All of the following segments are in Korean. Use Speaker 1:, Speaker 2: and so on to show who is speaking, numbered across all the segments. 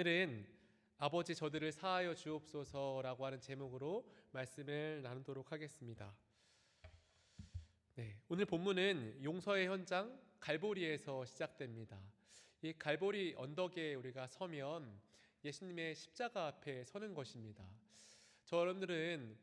Speaker 1: 오늘은 아버지 저들을 사하여 주옵소서라고 하는 제목으로 말씀을 나누도록 하겠습니다. 오늘 본문은 용서의 현장 갈보리에서 시작됩니다. 이 갈보리 언덕에 우리가 서면 예수님의 십자가 앞에 서는 것입니다. 저 여러분들은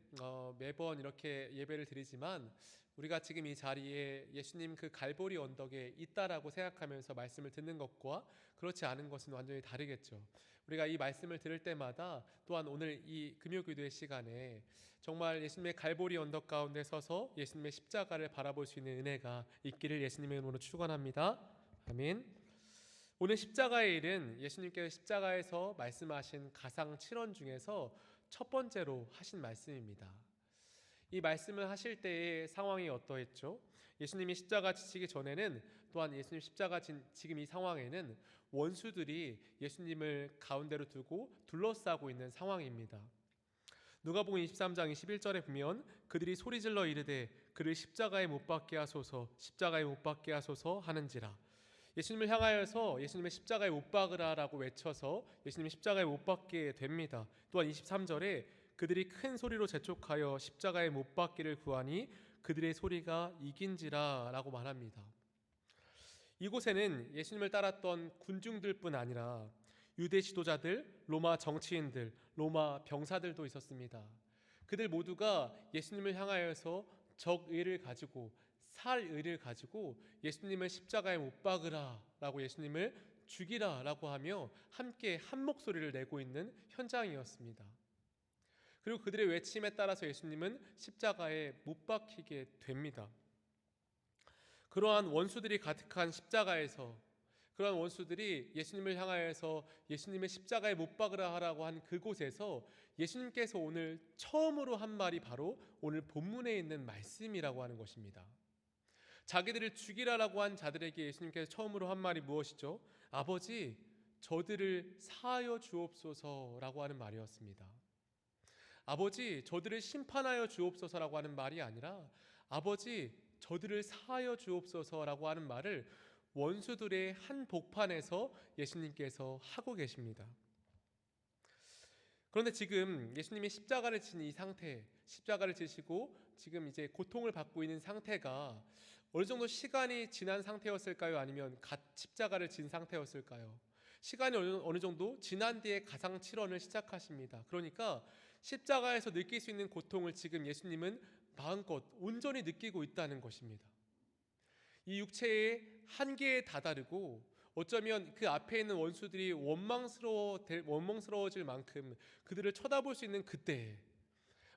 Speaker 1: 매번 이렇게 예배를 드리지만 우리가 지금 이 자리에 예수님 그 갈보리 언덕에 있다라고 생각하면서 말씀을 듣는 것과 그렇지 않은 것은 완전히 다르겠죠. 우리가 이 말씀을 들을 때마다 또한 오늘 이 금요기도의 시간에 정말 예수님의 갈보리 언덕 가운데 서서 예수님의 십자가를 바라볼 수 있는 은혜가 있기를 예수님의 이름으로 축원합니다. 아멘. 오늘 십자가의 일은 예수님께서 십자가에서 말씀하신 가상 7원 중에서 첫 번째로 하신 말씀입니다. 이 말씀을 하실 때의 상황이 어떠했죠? 예수님이 십자가 지시기 전에는 또한 예수님 십자가 지금 이 상황에는 원수들이 예수님을 가운데로 두고 둘러싸고 있는 상황입니다. 누가복음 23장 21절에 보면 그들이 소리질러 이르되 그를 십자가에 못 박게 하소서 십자가에 못 박게 하소서 하는지라. 예수님을 향하여서 예수님의 십자가에 못 박으라라고 외쳐서 예수님의 십자가에 못 박게 됩니다. 또한 23절에 그들이 큰 소리로 재촉하여 십자가에 못 박기를 구하니 그들의 소리가 이긴지라 라고 말합니다. 이곳에는 예수님을 따랐던 군중들뿐 아니라 유대 지도자들, 로마 정치인들, 로마 병사들도 있었습니다. 그들 모두가 예수님을 향하여서 적의를 가지고 살의를 가지고 예수님을 십자가에 못 박으라 라고 예수님을 죽이라 라고 하며 함께 한 목소리를 내고 있는 현장이었습니다. 그리고 그들의 외침에 따라서 예수님은 십자가에 못 박히게 됩니다. 그러한 원수들이 가득한 십자가에서 그러한 원수들이 예수님을 향하여서 예수님의 십자가에 못 박으라 하라고 한 그곳에서 예수님께서 오늘 처음으로 한 말이 바로 오늘 본문에 있는 말씀이라고 하는 것입니다. 자기들을 죽이라라고 한 자들에게 예수님께서 처음으로 한 말이 무엇이죠? 아버지 저들을 사하여 주옵소서라고 하는 말이었습니다. 아버지 저들을 심판하여 주옵소서라고 하는 말이 아니라 아버지 저들을 사하여 주옵소서라고 하는 말을 원수들의 한 복판에서 예수님께서 하고 계십니다. 그런데 지금 예수님이 십자가를 진 이 상태, 십자가를 지시고 지금 이제 고통을 받고 있는 상태가 어느 정도 시간이 지난 상태였을까요? 아니면 갓 십자가를 진 상태였을까요? 시간이 어느 정도 지난 뒤에 가상 7원을 시작하십니다. 그러니까 십자가에서 느낄 수 있는 고통을 지금 예수님은 마음껏 온전히 느끼고 있다는 것입니다. 이 육체의 한계에 다다르고 어쩌면 그 앞에 있는 원수들이 원망스러워질 만큼 그들을 쳐다볼 수 있는 그때에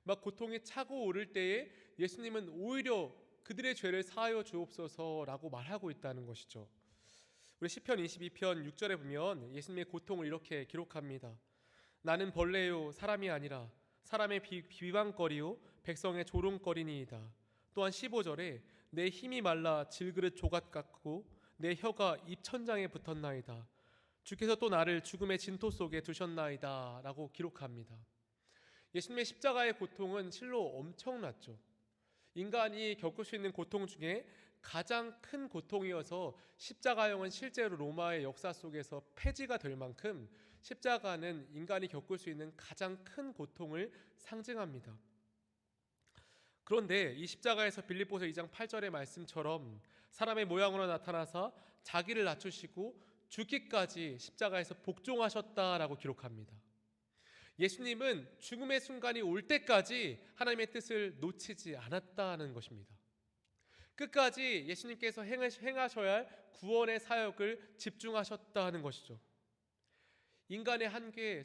Speaker 1: 막 고통이 차고 오를 때에 예수님은 오히려 그들의 죄를 사하여 주옵소서라고 말하고 있다는 것이죠. 우리 시편 22편 6절에 보면 예수님의 고통을 이렇게 기록합니다. 나는 벌레요 사람이 아니라 사람의 비방거리요 백성의 조롱거리니이다. 또한 15절에 내 힘이 말라 질그릇 조각 같고 내 혀가 입천장에 붙었나이다. 주께서 또 나를 죽음의 진토 속에 두셨나이다 라고 기록합니다. 예수님의 십자가의 고통은 실로 엄청났죠. 인간이 겪을 수 있는 고통 중에 가장 큰 고통이어서 십자가형은 실제로 로마의 역사 속에서 폐지가 될 만큼 십자가는 인간이 겪을 수 있는 가장 큰 고통을 상징합니다. 그런데 이 십자가에서 빌립보서 2장 8절의 말씀처럼 사람의 모양으로 나타나사 자기를 낮추시고 죽기까지 십자가에서 복종하셨다라고 기록합니다. 예수님은 죽음의 순간이 올 때까지 하나님의 뜻을 놓치지 않았다는 것입니다. 끝까지 예수님께서 행하셔야 할 구원의 사역을 집중하셨다는 것이죠. 인간의 한계,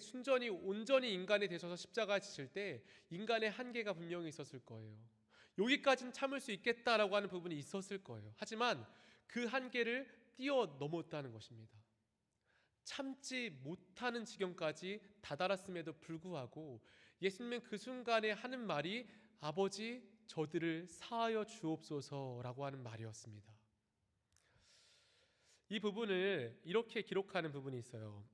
Speaker 1: 온전히 인간이 되셔서 십자가에 지실 때 인간의 한계가 분명히 있었을 거예요. 여기까지는 참을 수 있겠다라고 하는 부분이 있었을 거예요. 하지만 그 한계를 뛰어넘었다는 것입니다. 참지 못하는 지경까지 다다랐음에도 불구하고 예수님은 그 순간에 하는 말이 아버지 저들을 사하여 주옵소서라고 하는 말이었습니다. 이 부분을 이렇게 기록하는 부분이 있어요.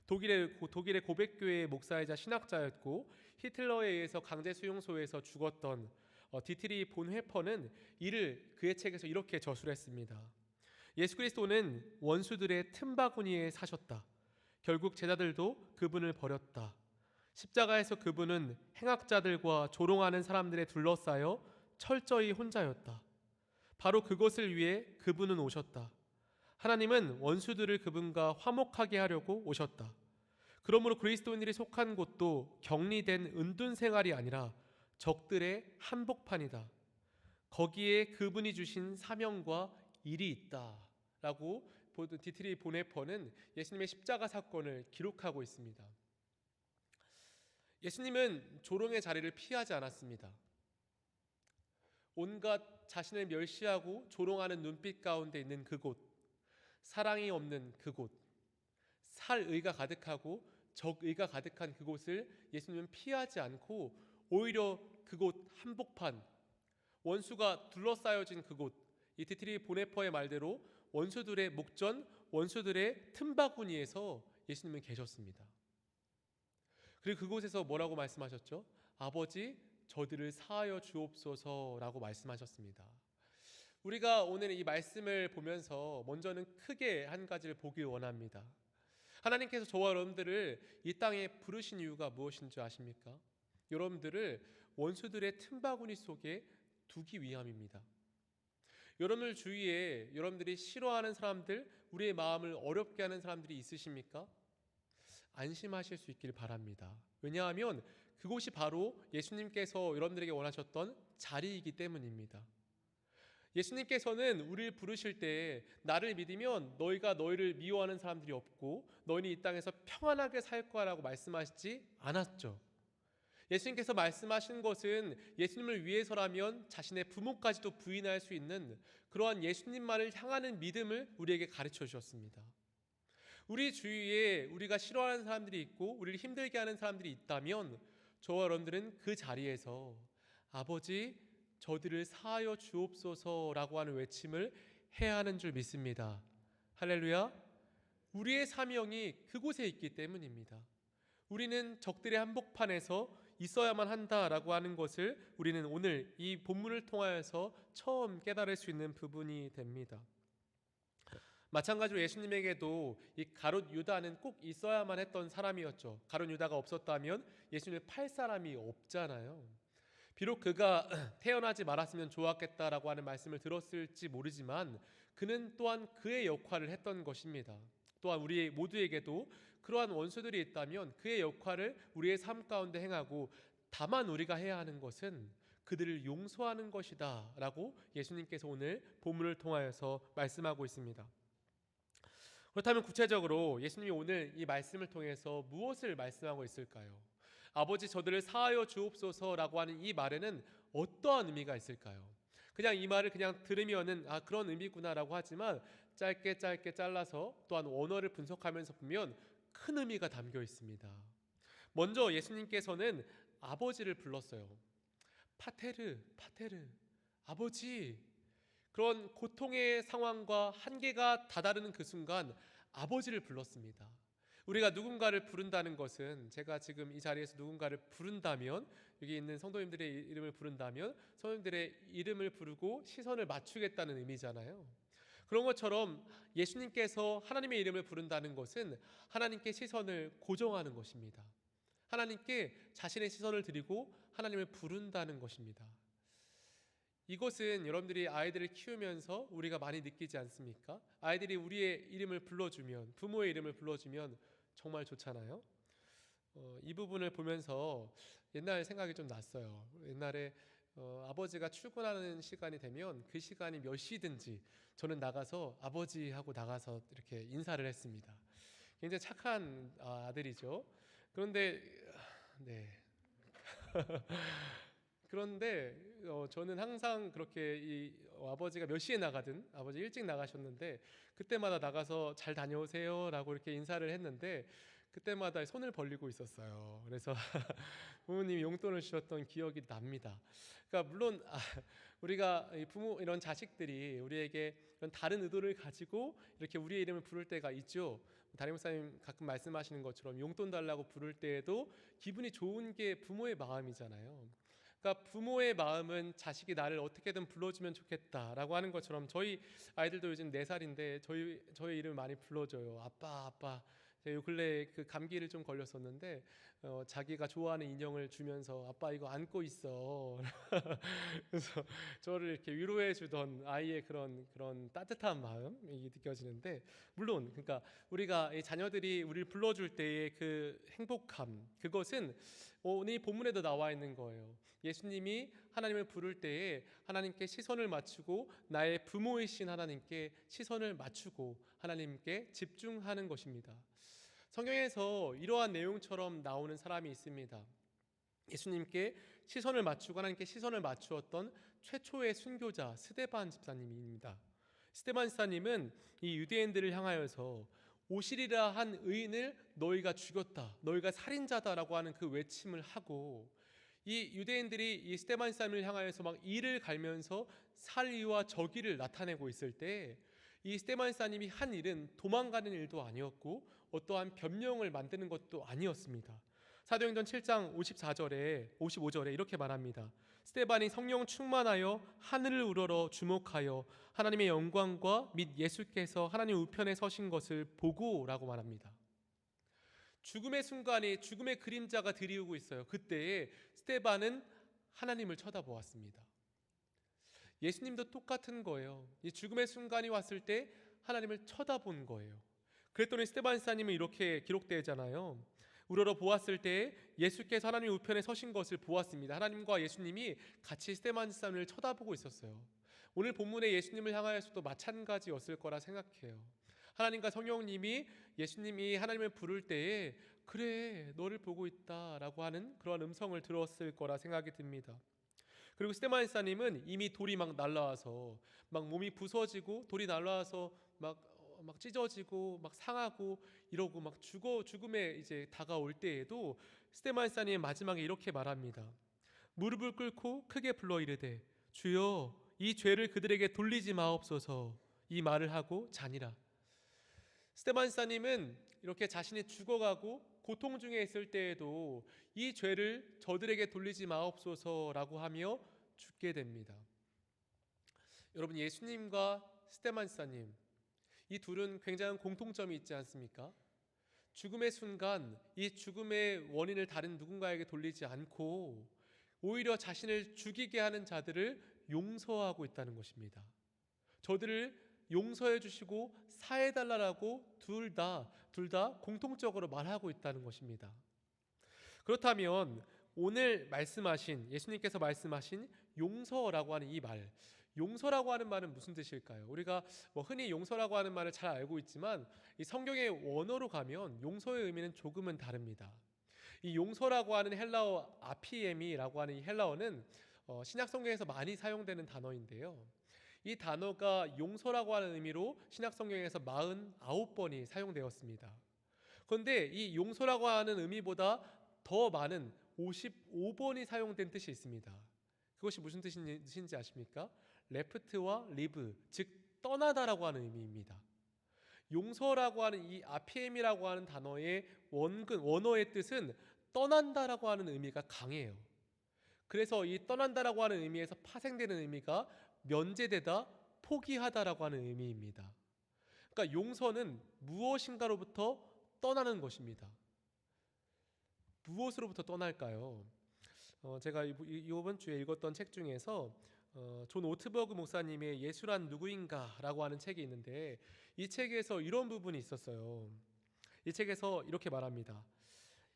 Speaker 1: 독일의 고백교회의 목사이자 신학자였고 히틀러에 의해서 강제 수용소에서 죽었던 디트리 본 회퍼는 이를 그의 책에서 이렇게 저술했습니다. 예수 그리스도는 원수들의 틈바구니에 사셨다. 결국 제자들도 그분을 버렸다. 십자가에서 그분은 행악자들과 조롱하는 사람들에 둘러싸여 철저히 혼자였다. 바로 그것을 위해 그분은 오셨다. 하나님은 원수들을 그분과 화목하게 하려고 오셨다. 그러므로 그리스도인들이 속한 곳도 격리된 은둔 생활이 아니라 적들의 한복판이다. 거기에 그분이 주신 사명과 일이 있다라고 디트리 보네퍼는 예수님의 십자가 사건을 기록하고 있습니다. 예수님은 조롱의 자리를 피하지 않았습니다. 온갖 자신을 멸시하고 조롱하는 눈빛 가운데 있는 그곳, 사랑이 없는 그곳, 살의가 가득하고 적의가 가득한 그곳을 예수님은 피하지 않고 오히려 그곳 한복판, 원수가 둘러싸여진 그곳, 이 디트리 보네퍼의 말대로 원수들의 목전, 원수들의 틈바구니에서 예수님은 계셨습니다. 그리고 그곳에서 뭐라고 말씀하셨죠? 아버지, 저들을 사하여 주옵소서라고 말씀하셨습니다. 우리가 오늘 이 말씀을 보면서 먼저는 크게 한 가지를 보기 원합니다. 하나님께서 저와 여러분들을 이 땅에 부르신 이유가 무엇인 줄 아십니까? 여러분들을 원수들의 틈바구니 속에 두기 위함입니다. 여러분들 주위에 여러분들이 싫어하는 사람들, 우리의 마음을 어렵게 하는 사람들이 있으십니까? 안심하실 수 있길 바랍니다. 왜냐하면 그곳이 바로 예수님께서 여러분들에게 원하셨던 자리이기 때문입니다. 예수님께서는 우리를 부르실 때 나를 믿으면 너희가 너희를 미워하는 사람들이 없고 너희는 이 땅에서 평안하게 살 거라고 말씀하시지 않았죠. 예수님께서 말씀하신 것은 예수님을 위해서라면 자신의 부모까지도 부인할 수 있는 그러한 예수님만을 향하는 믿음을 우리에게 가르쳐 주셨습니다. 우리 주위에 우리가 싫어하는 사람들이 있고 우리를 힘들게 하는 사람들이 있다면 저와 여러분들은 그 자리에서 아버지, 저들을 사하여 주옵소서라고 하는 외침을 해야 하는 줄 믿습니다. 할렐루야. 우리의 사명이 그곳에 있기 때문입니다. 우리는 적들의 한복판에서 있어야만 한다라고 하는 것을 우리는 오늘 이 본문을 통하여서 처음 깨달을 수 있는 부분이 됩니다. 마찬가지로 예수님에게도 이 가룟 유다는 꼭 있어야만 했던 사람이었죠. 가룟 유다가 없었다면 예수님을 팔 사람이 없잖아요. 비록 그가 태어나지 말았으면 좋았겠다라고 하는 말씀을 들었을지 모르지만 그는 또한 그의 역할을 했던 것입니다. 또한 우리 모두에게도 그러한 원수들이 있다면 그의 역할을 우리의 삶 가운데 행하고 다만 우리가 해야 하는 것은 그들을 용서하는 것이다 라고 예수님께서 오늘 본문을 통하여서 말씀하고 있습니다. 그렇다면 구체적으로 예수님이 오늘 이 말씀을 통해서 무엇을 말씀하고 있을까요? 아버지, 저들을 사하여 주옵소서라고 하는 이 말에는 어떠한 의미가 있을까요? 그냥 이 말을 그냥 들으면은 그런 의미구나라고 하지만 짧게 잘라서 또한 원어를 분석하면서 보면 큰 의미가 담겨 있습니다. 먼저 예수님께서는 아버지를 불렀어요. 파테르, 아버지. 그런 고통의 상황과 한계가 다다르는 그 순간 아버지를 불렀습니다. 우리가 누군가를 부른다는 것은, 제가 지금 이 자리에서 누군가를 부른다면, 여기 있는 성도님들의 이름을 부른다면 성도님들의 이름을 부르고 시선을 맞추겠다는 의미잖아요. 그런 것처럼 예수님께서 하나님의 이름을 부른다는 것은 하나님께 시선을 고정하는 것입니다. 하나님께 자신의 시선을 드리고 하나님을 부른다는 것입니다. 이것은 여러분들이 아이들을 키우면서 우리가 많이 느끼지 않습니까? 아이들이 우리의 이름을 불러주면, 부모의 이름을 불러주면 정말 좋잖아요. 이 부분을 보면서 옛날 생각이 좀 났어요. 옛날에 아버지가 출근하는 시간이 되면 그 시간이 몇 시든지 저는 나가서 아버지 하고 나가서 이렇게 인사를 했습니다. 굉장히 착한 아들이죠. 그런데 그런데 저는 항상 그렇게 이 아버지가 몇 시에 나가든 아버지 일찍 나가셨는데 그때마다 나가서 잘 다녀오세요 라고 이렇게 인사를 했는데 그때마다 손을 벌리고 있었어요. 그래서 부모님이 용돈을 주셨던 기억이 납니다. 그러니까 물론 우리가 부모 이런 자식들이 우리에게 이런 다른 의도를 가지고 이렇게 우리의 이름을 부를 때가 있죠. 담임 목사님 가끔 말씀하시는 것처럼 용돈 달라고 부를 때에도 기분이 좋은 게 부모의 마음이잖아요. 그러니까 부모의 마음은 자식이 나를 어떻게든 불러주면 좋겠다라고 하는 것처럼 저희 아이들도 요즘 4살인데 저희 이름을 많이 불러줘요. 아빠 제가 요 근래 그 감기를 좀 걸렸었는데 자기가 좋아하는 인형을 주면서 아빠 이거 안고 있어. 그래서 저를 이렇게 위로해 주던 아이의 그런 따뜻한 마음이 느껴지는데, 물론 그러니까 우리가 이 자녀들이 우리를 불러줄 때의 그 행복함, 그것은 오늘 이 본문에도 나와 있는 거예요. 예수님이 하나님을 부를 때에 하나님께 시선을 맞추고 나의 부모이신 하나님께 시선을 맞추고 하나님께 집중하는 것입니다. 성경에서 이러한 내용처럼 나오는 사람이 있습니다. 예수님께 시선을 맞추고 하나님께 시선을 맞추었던 최초의 순교자 스데반 집사님입니다. 스데반 집사님은 이 유대인들을 향하여서 오시리라 한 의인을 너희가 죽였다, 너희가 살인자다라고 하는 그 외침을 하고, 이 유대인들이 이 스데반 집사님을 향하여서 막 이를 갈면서 살의와 저기를 나타내고 있을 때, 이 스데반 집사님이 한 일은 도망가는 일도 아니었고 어떠한 변명을 만드는 것도 아니었습니다. 사도행전 7장 55절에 이렇게 말합니다. 스데반이 성령 충만하여 하늘을 우러러 주목하여 하나님의 영광과 및 예수께서 하나님 우편에 서신 것을 보고라고 말합니다. 죽음의 순간에 죽음의 그림자가 드리우고 있어요. 그때에 스데반은 하나님을 쳐다보았습니다. 예수님도 똑같은 거예요. 이 죽음의 순간이 왔을 때 하나님을 쳐다본 거예요. 그랬더니 스데반 집사님은 이렇게 기록되잖아요. 우러러 보았을 때 예수께서 하나님 우편에 서신 것을 보았습니다. 하나님과 예수님이 같이 스데반 집사님을 쳐다보고 있었어요. 오늘 본문의 예수님을 향하여서도 마찬가지였을 거라 생각해요. 하나님과 성령님이 예수님이 하나님을 부를 때에 그래 너를 보고 있다라고 하는 그런 음성을 들었을 거라 생각이 듭니다. 그리고 스데반 집사님은 이미 돌이 막 날라와서 막 몸이 부서지고 돌이 날라와서 막 찢어지고 막 상하고 이러고 막 죽음에 이제 다가올 때에도 스데반 집사님의 마지막에 이렇게 말합니다. 무릎을 꿇고 크게 불러 이르되 주여 이 죄를 그들에게 돌리지 마옵소서, 이 말을 하고 자니라. 스데반 집사님은 이렇게 자신이 죽어가고 고통 중에 있을 때에도 이 죄를 저들에게 돌리지 마옵소서라고 하며 죽게 됩니다. 여러분, 예수님과 스데반 집사님, 이 둘은 굉장한 공통점이 있지 않습니까? 죽음의 순간 이 죽음의 원인을 다른 누군가에게 돌리지 않고 오히려 자신을 죽이게 하는 자들을 용서하고 있다는 것입니다. 저들을 용서해 주시고 사해 달라고 둘 다 공통적으로 말하고 있다는 것입니다. 그렇다면 오늘 말씀하신 예수님께서 말씀하신 용서라고 하는 이 말, 용서라고 하는 말은 무슨 뜻일까요? 우리가 흔히 용서라고 하는 말을 잘 알고 있지만 이 성경의 원어로 가면 용서의 의미는 조금은 다릅니다. 이 용서라고 하는 헬라어 아피에미라고 하는 이 헬라어는 신약 성경에서 많이 사용되는 단어인데요. 이 단어가 용서라고 하는 의미로 신약 성경에서 49번이 사용되었습니다. 그런데 이 용서라고 하는 의미보다 더 많은 55번이 사용된 뜻이 있습니다. 그것이 무슨 뜻인지 아십니까? 레프트와 리브, 즉 떠나다라고 하는 의미입니다. 용서라고 하는 이 아피엠이라고 하는 단어의 원어의 뜻은 떠난다라고 하는 의미가 강해요. 그래서 이 떠난다라고 하는 의미에서 파생되는 의미가 면제되다, 포기하다라고 하는 의미입니다. 그러니까 용서는 무엇인가로부터 떠나는 것입니다. 무엇으로부터 떠날까요? 제가 이번 주에 읽었던 책 중에서 존 오트버그 목사님의 예수란 누구인가라고 하는 책이 있는데, 이 책에서 이런 부분이 있었어요. 이 책에서 이렇게 말합니다.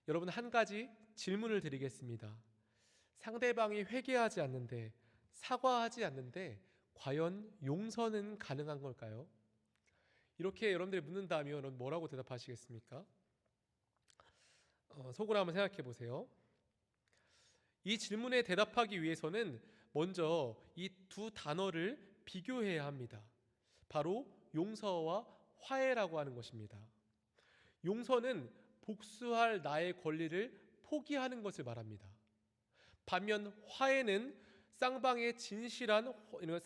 Speaker 1: 여러분, 한 가지 질문을 드리겠습니다. 상대방이 회개하지 않는데, 사과하지 않는데 과연 용서는 가능한 걸까요? 이렇게 여러분들이 묻는다면 여러분 뭐라고 대답하시겠습니까? 속으로 한번 생각해 보세요. 이 질문에 대답하기 위해서는 먼저 이 두 단어를 비교해야 합니다. 바로 용서와 화해라고 하는 것입니다. 용서는 복수할 나의 권리를 포기하는 것을 말합니다. 반면 화해는 쌍방의 진실한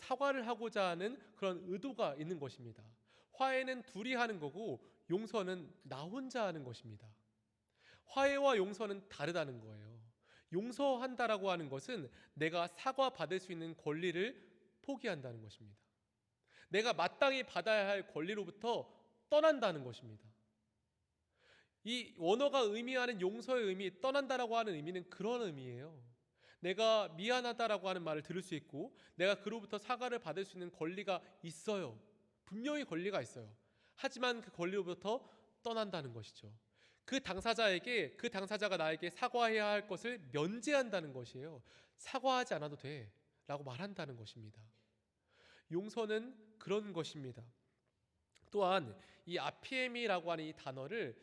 Speaker 1: 사과를 하고자 하는 그런 의도가 있는 것입니다. 화해는 둘이 하는 거고 용서는 나 혼자 하는 것입니다. 화해와 용서는 다르다는 거예요. 용서한다라고 하는 것은 내가 사과받을 수 있는 권리를 포기한다는 것입니다. 내가 마땅히 받아야 할 권리로부터 떠난다는 것입니다. 이 원어가 의미하는 용서의 의미, 떠난다라고 하는 의미는 그런 의미예요. 내가 미안하다라고 하는 말을 들을 수 있고 내가 그로부터 사과를 받을 수 있는 권리가 있어요. 분명히 권리가 있어요. 하지만 그 권리로부터 떠난다는 것이죠. 그 당사자에게, 그 당사자가 나에게 사과해야 할 것을 면제한다는 것이에요. 사과하지 않아도 돼 라고 말한다는 것입니다. 용서는 그런 것입니다. 또한 이 아피엠이라고 하는 이 단어를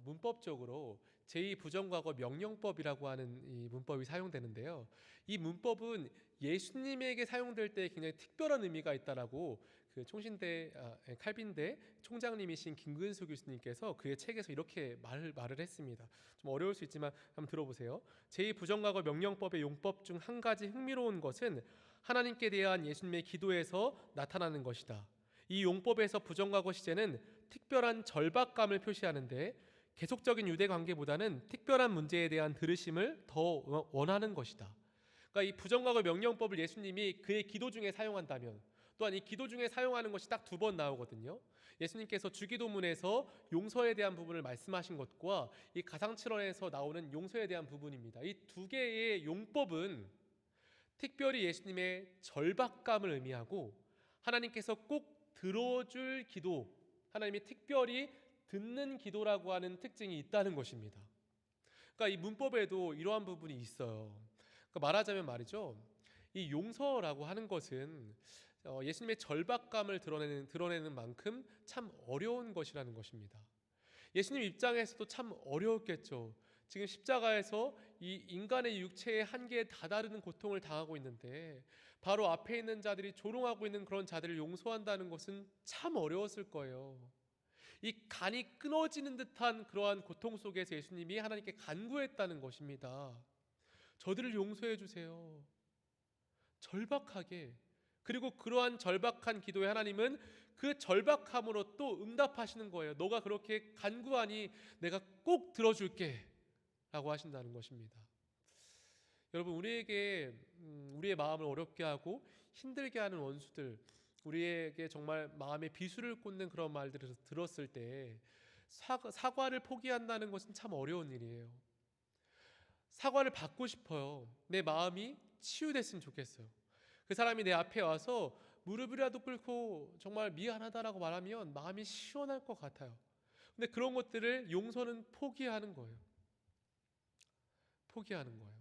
Speaker 1: 문법적으로 제2부정과거 명령법이라고 하는 이 문법이 사용되는데요. 이 문법은 예수님에게 사용될 때 굉장히 특별한 의미가 있다라고 그 총신대 칼빈대 총장님이신 김근수 교수님께서 그의 책에서 이렇게 말을 했습니다. 좀 어려울 수 있지만 한번 들어보세요. 제2부정과거 명령법의 용법 중 한 가지 흥미로운 것은 하나님께 대한 예수님의 기도에서 나타나는 것이다. 이 용법에서 부정과거 시제는 특별한 절박감을 표시하는데 계속적인 유대 관계보다는 특별한 문제에 대한 들으심을 더 원하는 것이다. 그러니까 이 부정과거 명령법을 예수님이 그의 기도 중에 사용한다면, 또한 이 기도 중에 사용하는 것이 딱 2번 나오거든요. 예수님께서 주기도문에서 용서에 대한 부분을 말씀하신 것과 이 가상칠언에서 나오는 용서에 대한 부분입니다. 이 2개의 용법은 특별히 예수님의 절박감을 의미하고 하나님께서 꼭 들어줄 기도, 하나님이 특별히 듣는 기도라고 하는 특징이 있다는 것입니다. 그러니까 이 문법에도 이러한 부분이 있어요. 그러니까 말하자면 말이죠, 이 용서라고 하는 것은 예수님의 절박감을 드러내는 만큼 참 어려운 것이라는 것입니다. 예수님 입장에서도 참 어려웠겠죠. 지금 십자가에서 이 인간의 육체의 한계에 다다르는 고통을 당하고 있는데 바로 앞에 있는 자들이 조롱하고 있는 그런 자들을 용서한다는 것은 참 어려웠을 거예요. 이 간이 끊어지는 듯한 그러한 고통 속에서 예수님이 하나님께 간구했다는 것입니다. 저들을 용서해 주세요. 절박하게. 그리고 그러한 절박한 기도에 하나님은 그 절박함으로 또 응답하시는 거예요. 너가 그렇게 간구하니 내가 꼭 들어줄게 라고 하신다는 것입니다. 여러분, 우리에게 우리의 마음을 어렵게 하고 힘들게 하는 원수들, 우리에게 정말 마음에 비수를 꽂는 그런 말들을 들었을 때 사과를 포기한다는 것은 참 어려운 일이에요. 사과를 받고 싶어요. 내 마음이 치유됐으면 좋겠어요. 그 사람이 내 앞에 와서 무릎이라도 꿇고 정말 미안하다라고 말하면 마음이 시원할 것 같아요. 근데 그런 것들을 용서는 포기하는 거예요. 포기하는 거예요.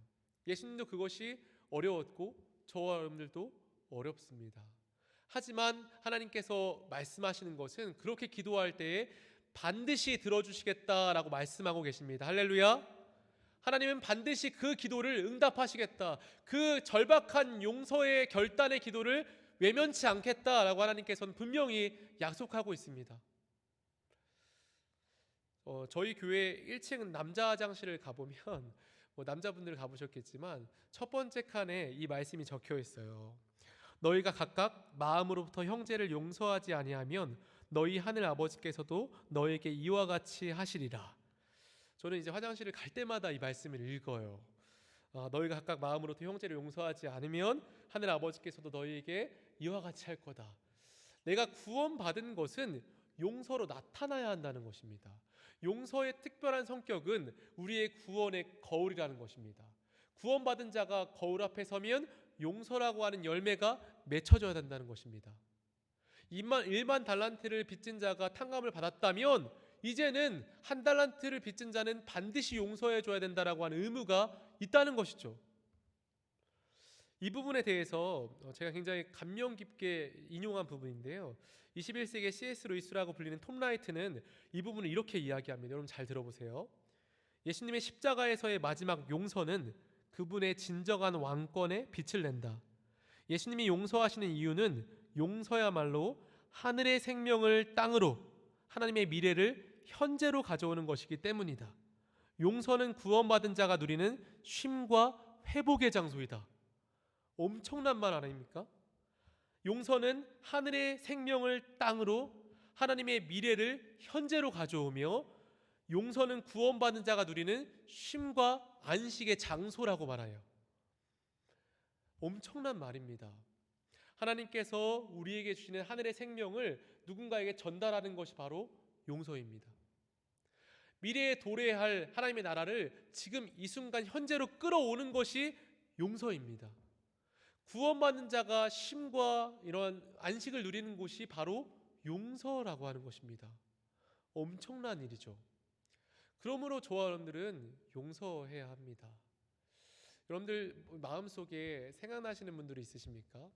Speaker 1: 예수님도 그것이 어려웠고 저와 여러분들도 어렵습니다. 하지만 하나님께서 말씀하시는 것은 그렇게 기도할 때에 반드시 들어주시겠다라고 말씀하고 계십니다. 할렐루야. 하나님은 반드시 그 기도를 응답하시겠다. 그 절박한 용서의 결단의 기도를 외면치 않겠다라고 하나님께서는 분명히 약속하고 있습니다. 저희 교회 1층 남자 화장실을 가보면 남자분들 가보셨겠지만 첫 번째 칸에 이 말씀이 적혀 있어요. 너희가 각각 마음으로부터 형제를 용서하지 아니하면 너희 하늘 아버지께서도 너에게 이와 같이 하시리라. 저는 이제 화장실을 갈 때마다 이 말씀을 읽어요. 너희가 각각 마음으로부터 형제를 용서하지 않으면 하늘 아버지께서도 너희에게 이와 같이 할 거다. 내가 구원받은 것은 용서로 나타나야 한다는 것입니다. 용서의 특별한 성격은 우리의 구원의 거울이라는 것입니다. 구원받은 자가 거울 앞에 서면 용서라고 하는 열매가 맺혀져야 된다는 것입니다. 일만 달란트를 빚진 자가 탕감을 받았다면 이제는 1달란트를 빚진 자는 반드시 용서해 줘야 된다라고 하는 의무가 있다는 것이죠. 이 부분에 대해서 제가 굉장히 감명 깊게 인용한 부분인데요. 21세기의 C.S. 루이스라고 불리는 톰 라이트는 이 부분을 이렇게 이야기합니다. 여러분 잘 들어보세요. 예수님의 십자가에서의 마지막 용서는 그분의 진정한 왕권에 빛을 낸다. 예수님이 용서하시는 이유는 용서야말로 하늘의 생명을 땅으로, 하나님의 미래를 현재로 가져오는 것이기 때문이다. 용서는 구원받은 자가 누리는 쉼과 회복의 장소이다. 엄청난 말 아닙니까? 용서는 하늘의 생명을 땅으로, 하나님의 미래를 현재로 가져오며 용서는 구원받은 자가 누리는 쉼과 안식의 장소라고 말해요. 엄청난 말입니다. 하나님께서 우리에게 주시는 하늘의 생명을 누군가에게 전달하는 것이 바로 용서입니다. 미래에 도래할 하나님의 나라를 지금 이 순간 현재로 끌어오는 것이 용서입니다. 구원받는 자가 쉼과 이런 안식을 누리는 곳이 바로 용서라고 하는 것입니다. 엄청난 일이죠. 그러므로 저와 여러분들은 용서해야 합니다. 여러분들 마음속에 생각나시는 분들이 있으십니까?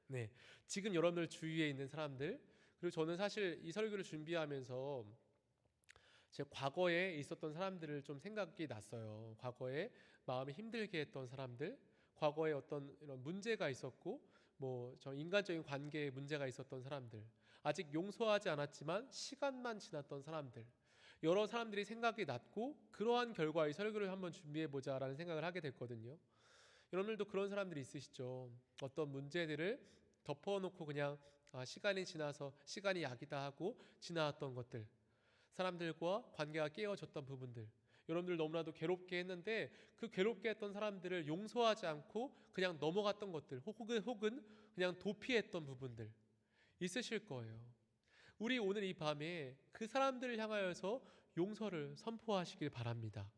Speaker 1: 네, 지금 여러분들 주위에 있는 사람들, 그리고 저는 사실 이 설교를 준비하면서 제 과거에 있었던 사람들을 좀 생각이 났어요. 과거에 마음이 힘들게 했던 사람들, 과거에 어떤 이런 문제가 있었고, 저 인간적인 관계에 문제가 있었던 사람들, 아직 용서하지 않았지만 시간만 지났던 사람들, 여러 사람들이 생각이 났고 그러한 결과의 설교를 한번 준비해 보자라는 생각을 하게 됐거든요. 여러분들도 그런 사람들이 있으시죠. 어떤 문제들을 덮어놓고 그냥 시간이 지나서 시간이 약이다 하고 지나왔던 것들, 사람들과 관계가 깨어졌던 부분들, 여러분들 너무나도 괴롭게 했는데 그 괴롭게 했던 사람들을 용서하지 않고 그냥 넘어갔던 것들, 혹은 그냥 도피했던 부분들 있으실 거예요. 우리 오늘 이 밤에 그 사람들을 향하여서 용서를 선포하시길 바랍니다.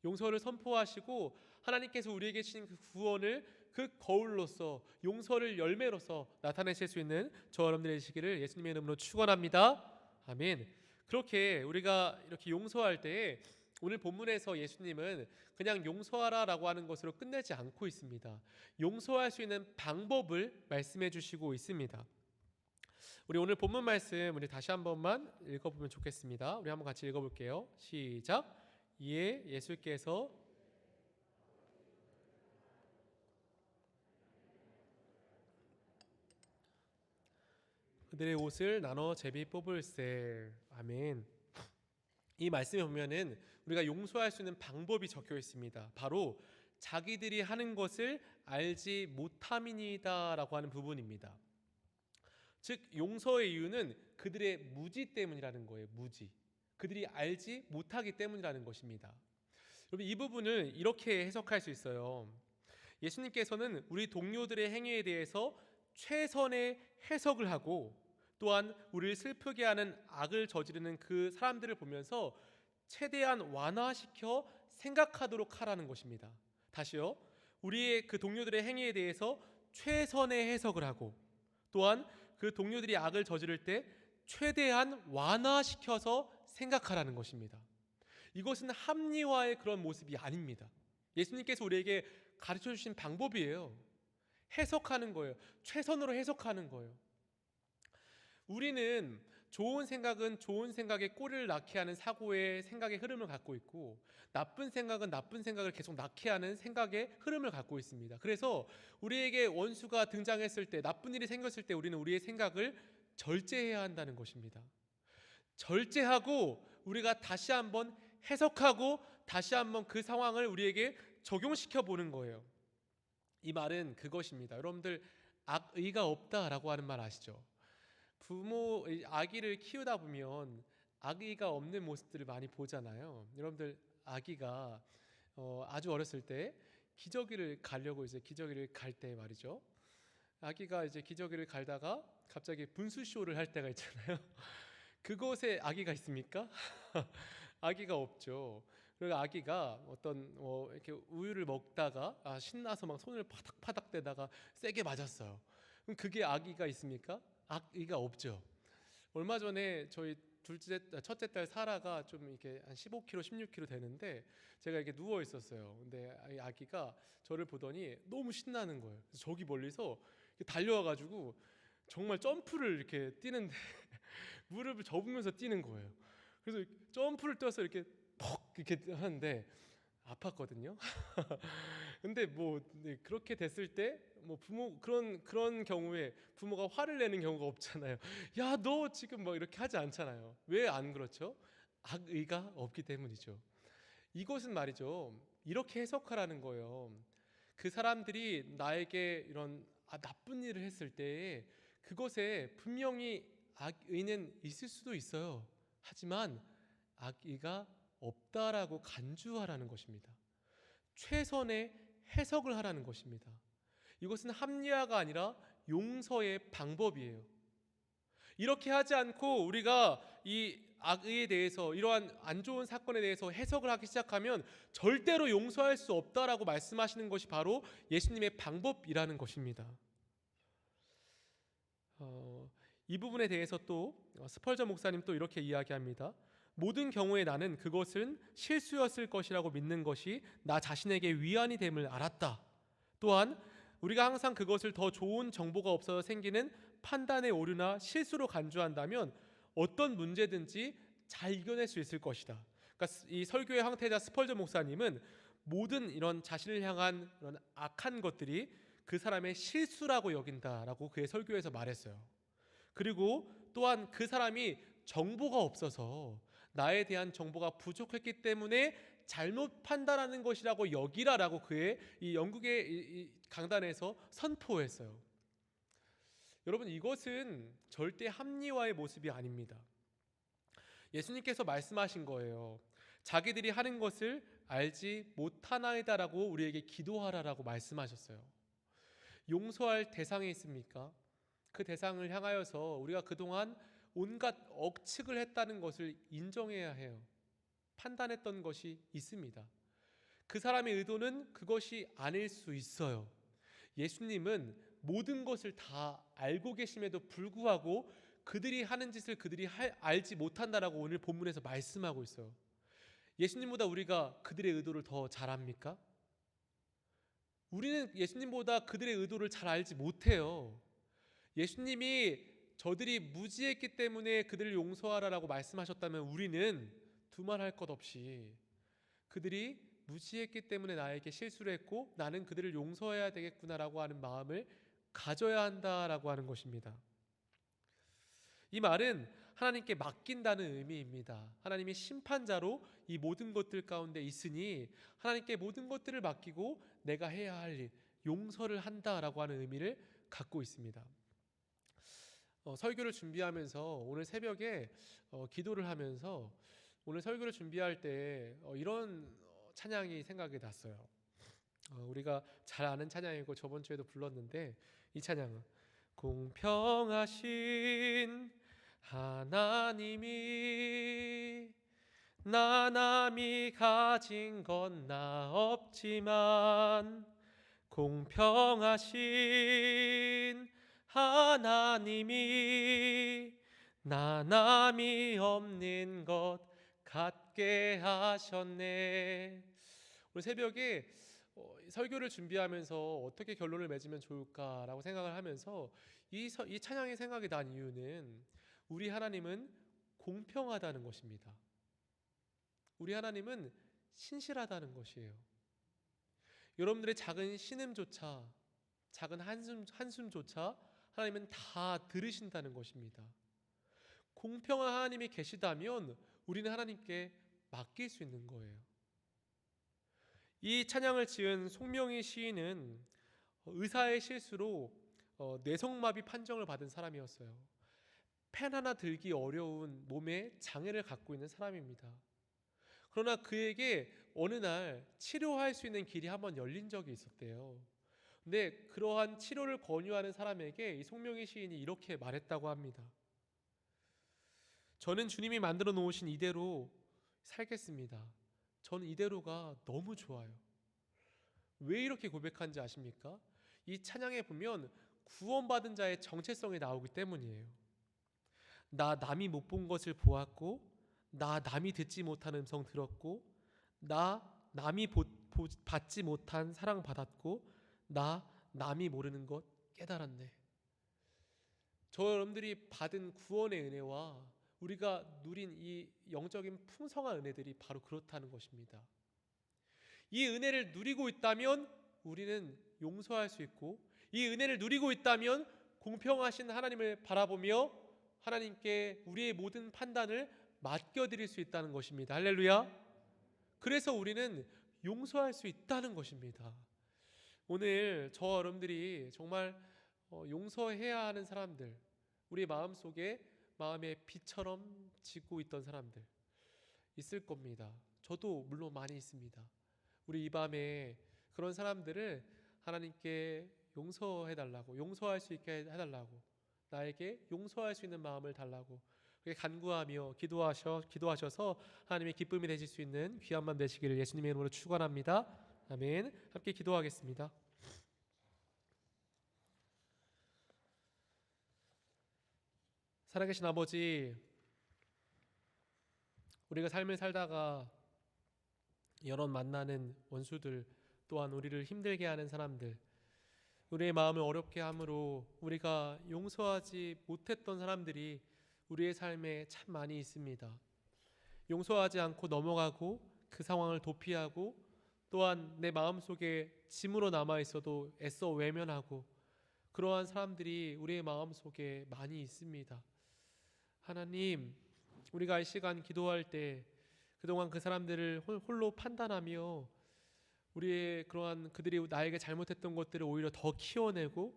Speaker 1: 용서를 선포하시고 하나님께서 우리에게 주신 그 구원을 그 거울로서, 용서를 열매로서 나타내실 수 있는 저와 여러분들이 되시기를 예수님의 이름으로 축원합니다. 아멘. 그렇게 우리가 이렇게 용서할 때에 오늘 본문에서 예수님은 그냥 용서하라라고 하는 것으로 끝내지 않고 있습니다. 용서할 수 있는 방법을 말씀해 주시고 있습니다. 우리 오늘 본문 말씀 우리 다시 한 번만 읽어보면 좋겠습니다. 우리 한번 같이 읽어볼게요. 시작. 이에 예수께서 그들의 옷을 나눠 제비 뽑을세. 아멘. 이 말씀에 보면은 우리가 용서할 수 있는 방법이 적혀 있습니다. 바로 자기들이 하는 것을 알지 못함이니다라고 하는 부분입니다. 즉 용서의 이유는 그들의 무지 때문이라는 거예요. 무지. 그들이 알지 못하기 때문이라는 것입니다. 여러분 이 부분을 이렇게 해석할 수 있어요. 예수님께서는 우리 동료들의 행위에 대해서 최선의 해석을 하고 또한 우리를 슬프게 하는 악을 저지르는 그 사람들을 보면서 최대한 완화시켜 생각하도록 하라는 것입니다. 다시요. 우리의 그 동료들의 행위에 대해서 최선의 해석을 하고 또한 그 동료들이 악을 저지를 때 최대한 완화시켜서 생각하라는 것입니다. 이것은 합리화의 그런 모습이 아닙니다. 예수님께서 우리에게 가르쳐 주신 방법이에요. 해석하는 거예요. 최선으로 해석하는 거예요. 우리는 좋은 생각은 좋은 생각에 꼬리를 낳게 하는 사고의 생각의 흐름을 갖고 있고 나쁜 생각은 나쁜 생각을 계속 낳게 하는 생각의 흐름을 갖고 있습니다. 그래서 우리에게 원수가 등장했을 때, 나쁜 일이 생겼을 때 우리는 우리의 생각을 절제해야 한다는 것입니다. 절제하고 우리가 다시 한번 해석하고 다시 한번 그 상황을 우리에게 적용시켜 보는 거예요. 이 말은 그것입니다. 여러분들 악의가 없다라고 하는 말 아시죠? 부모 아기를 키우다 보면 악의가 없는 모습들을 많이 보잖아요. 여러분들 아기가 아주 어렸을 때 기저귀를 갈려고 이제 기저귀를 갈 때 말이죠. 아기가 이제 기저귀를 갈다가 갑자기 분수쇼를 할 때가 있잖아요. 그곳에 아기가 있습니까? 아기가 없죠. 그리고 아기가 어떤 이렇게 우유를 먹다가 신나서 막 손을 파닥파닥 대다가 세게 맞았어요. 그럼 그게 아기가 있습니까? 아기가 없죠. 얼마 전에 저희 첫째 딸 사라가 좀 이렇게 한 15kg, 16kg 되는데 제가 이렇게 누워 있었어요. 근데 아기가 저를 보더니 너무 신나는 거예요. 그래서 저기 멀리서 달려와 가지고 정말 점프를 이렇게 뛰는데 무릎을 접으면서 뛰는 거예요. 그래서 점프를 뛰어서 이렇게 퍽 이렇게 하는데 아팠거든요. 근데 그렇게 됐을 때 부모 그런 경우에 부모가 화를 내는 경우가 없잖아요. 야, 너 지금 이렇게 하지 않잖아요. 왜 안 그렇죠? 악의가 없기 때문이죠. 이것은 말이죠. 이렇게 해석하라는 거예요. 그 사람들이 나에게 이런 나쁜 일을 했을 때 그것에 분명히 악의는 있을 수도 있어요. 하지만 악의가 없다라고 간주하라는 것입니다. 최선의 해석을 하라는 것입니다. 이것은 합리화가 아니라 용서의 방법이에요. 이렇게 하지 않고 우리가 이 악에 대해서, 이러한 안 좋은 사건에 대해서 해석을 하기 시작하면 절대로 용서할 수 없다라고 말씀하시는 것이 바로 예수님의 방법이라는 것입니다. 이 부분에 대해서 또 스펄전 목사님 또 이렇게 이야기합니다. 모든 경우에 나는 그것은 실수였을 것이라고 믿는 것이 나 자신에게 위안이 됨을 알았다. 또한 우리가 항상 그것을 더 좋은 정보가 없어서 생기는 판단의 오류나 실수로 간주한다면 어떤 문제든지 잘 이겨낼 수 있을 것이다. 그러니까 이 설교의 황태자 스펄전 목사님은 모든 이런 자신을 향한 이런 악한 것들이 그 사람의 실수라고 여긴다라고 그의 설교에서 말했어요. 그리고 또한 그 사람이 정보가 없어서 나에 대한 정보가 부족했기 때문에 잘못 판단하는 것이라고 여기라라고 그의 이 영국의 이 강단에서 선포했어요. 여러분, 이것은 절대 합리화의 모습이 아닙니다. 예수님께서 말씀하신 거예요. 자기들이 하는 것을 알지 못하나이다라고 우리에게 기도하라라고 말씀하셨어요. 용서할 대상이 있습니까? 그 대상을 향하여서 우리가 그동안 온갖 억측을 했다는 것을 인정해야 해요. 판단했던 것이 있습니다. 그 사람의 의도는 그것이 아닐 수 있어요. 예수님은 모든 것을 다 알고 계심에도 불구하고 그들이 하는 짓을 그들이 알지 못한다라고 오늘 본문에서 말씀하고 있어요. 예수님보다 우리가 그들의 의도를 더 잘 압니까? 우리는 예수님보다 그들의 의도를 잘 알지 못해요. 예수님이 저들이 무지했기 때문에 그들을 용서하라라고 말씀하셨다면 우리는 두말할 것 없이 그들이 무지했기 때문에 나에게 실수를 했고 나는 그들을 용서해야 되겠구나라고 하는 마음을 가져야 한다라고 하는 것입니다. 이 말은 하나님께 맡긴다는 의미입니다. 하나님이 심판자로 이 모든 것들 가운데 있으니 하나님께 모든 것들을 맡기고 내가 해야 할 일, 용서를 한다라고 하는 의미를 갖고 있습니다. 설교를 준비하면서 오늘 새벽에 기도를 하면서 오늘 설교를 준비할 때 이런 찬양이 생각이 났어요. 우리가 잘 아는 찬양이고 저번 주에도 불렀는데 이 찬양은 공평하신 하나님이 나 남이 가진 건 나 없지만 공평하신 하나님이 나 남이 없는 것 같게 하셨네. 오늘 새벽에 설교를 준비하면서 어떻게 결론을 맺으면 좋을까라고 생각을 하면서 이 찬양이 생각이 난 이유는 우리 하나님은 공평하다는 것입니다. 우리 하나님은 신실하다는 것이에요. 여러분들의 작은 신음조차, 작은 한숨조차 하나님은 다 들으신다는 것입니다. 공평한 하나님이 계시다면 우리는 하나님께 맡길 수 있는 거예요. 이 찬양을 지은 송명희 시인은 의사의 실수로 뇌성마비 판정을 받은 사람이었어요. 펜 하나 들기 어려운 몸에 장애를 갖고 있는 사람입니다. 그러나 그에게 어느 날 치료할 수 있는 길이 한번 열린 적이 있었대요. 근데 그러한 치료를 권유하는 사람에게 이 송명희 시인이 이렇게 말했다고 합니다. 저는 주님이 만들어 놓으신 이대로 살겠습니다. 저는 이대로가 너무 좋아요. 왜 이렇게 고백한지 아십니까? 이 찬양에 보면 구원받은 자의 정체성이 나오기 때문이에요. 나 남이 못 본 것을 보았고, 나 남이 듣지 못한 음성 들었고, 나 남이 받지 못한 사랑 받았고, 나 남이 모르는 것 깨달았네. 저 여러분들이 받은 구원의 은혜와 우리가 누린 이 영적인 풍성한 은혜들이 바로 그렇다는 것입니다. 이 은혜를 누리고 있다면 우리는 용서할 수 있고, 이 은혜를 누리고 있다면 공평하신 하나님을 바라보며 하나님께 우리의 모든 판단을 맡겨드릴 수 있다는 것입니다. 할렐루야. 그래서 우리는 용서할 수 있다는 것입니다. 오늘 저 여러분들이 정말 용서해야 하는 사람들, 우리 마음속에 마음의 빛처럼 지고 있던 사람들 있을 겁니다. 저도 물론 많이 있습니다. 우리 이 밤에 그런 사람들을 하나님께 용서해달라고, 용서할 수 있게 해달라고, 나에게 용서할 수 있는 마음을 달라고 그렇게 간구하며 기도하셔서 하나님의 기쁨이 되실 수 있는 귀한 밤 되시기를 예수님의 이름으로 축원합니다. 아멘. 함께 기도하겠습니다. 살아계신 아버지, 우리가 삶을 살다가 여러 만나는 원수들, 또한 우리를 힘들게 하는 사람들, 우리의 마음을 어렵게 함으로 우리가 용서하지 못했던 사람들이 우리의 삶에 참 많이 있습니다. 용서하지 않고 넘어가고 그 상황을 도피하고, 또한 내 마음속에 짐으로 남아 있어도 애써 외면하고, 그러한 사람들이 우리의 마음속에 많이 있습니다. 하나님, 우리가 이 시간 기도할 때 그동안 그 사람들을 홀로 판단하며 우리의 그러한 그들이 나에게 잘못했던 것들을 오히려 더 키워내고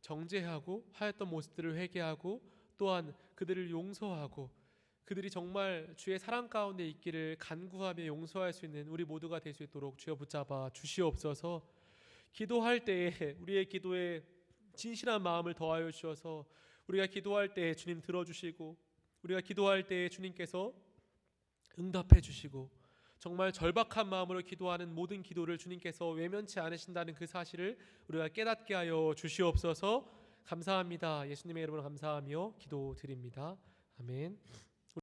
Speaker 1: 정죄하고 하였던 모습들을 회개하고, 또한 그들을 용서하고 그들이 정말 주의 사랑 가운데 있기를 간구하며 용서할 수 있는 우리 모두가 될 수 있도록 주여 붙잡아 주시옵소서. 기도할 때에 우리의 기도에 진실한 마음을 더하여 주셔서 우리가 기도할 때에 주님 들어주시고, 우리가 기도할 때에 주님께서 응답해 주시고, 정말 절박한 마음으로 기도하는 모든 기도를 주님께서 외면치 않으신다는 그 사실을 우리가 깨닫게 하여 주시옵소서. 감사합니다. 예수님의 이름으로 감사하며 기도드립니다. 아멘.